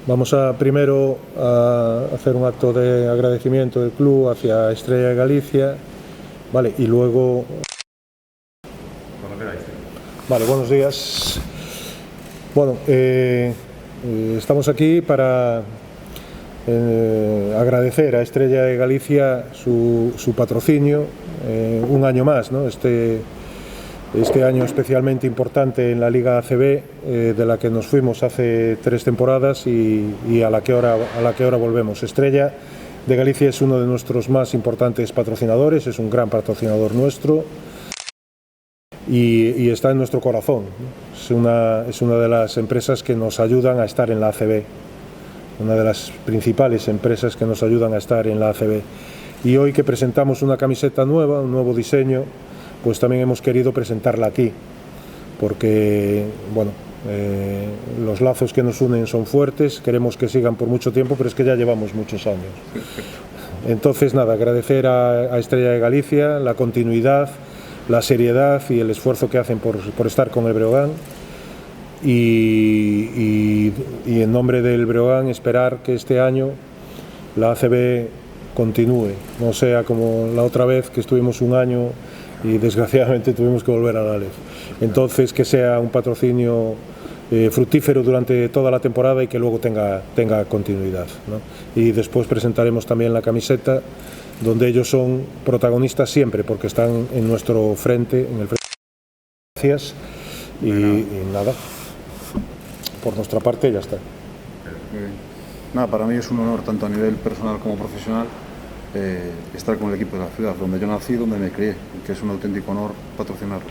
Vamos a primero a hacer un acto de agradecimiento del club hacia Estrella de Galicia, vale, y luego... Vale, buenos días. Bueno, estamos aquí para agradecer a Estrella de Galicia su patrocinio un año más, ¿no? Este año especialmente importante en la Liga ACB, de la que nos fuimos hace 3 temporadas y a la que ahora volvemos. Estrella de Galicia es uno de nuestros más importantes patrocinadores, es un gran patrocinador nuestro y está en nuestro corazón. Es una de las empresas que nos ayudan a estar en la ACB, una de las principales empresas que nos ayudan a estar en la ACB. Y hoy que presentamos una camiseta nueva, un nuevo diseño, pues también hemos querido presentarla aquí, porque bueno, los lazos que nos unen son fuertes, queremos que sigan por mucho tiempo, pero es que ya llevamos muchos años. Entonces, nada, agradecer a Estrella de Galicia la continuidad, la seriedad y el esfuerzo que hacen por estar con el Breogán y en nombre del Breogán esperar que este año la ACB continúe, no sea como la otra vez que estuvimos un año y desgraciadamente tuvimos que volver a la Alef. Entonces, que sea un patrocinio fructífero durante toda la temporada y que luego tenga continuidad, ¿no? Y después presentaremos también la camiseta, donde ellos son protagonistas siempre, porque están en nuestro frente, en el frente. Gracias y nada, por nuestra parte ya está. Muy bien. Nada, para mí es un honor, tanto a nivel personal como profesional, estar con el equipo de la ciudad, donde yo nací, donde me crié, y que es un auténtico honor patrocinarlo.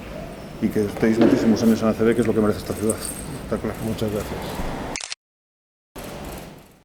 Y que estéis muchísimos años en ACB, que es lo que merece esta ciudad. Está claro. Muchas gracias.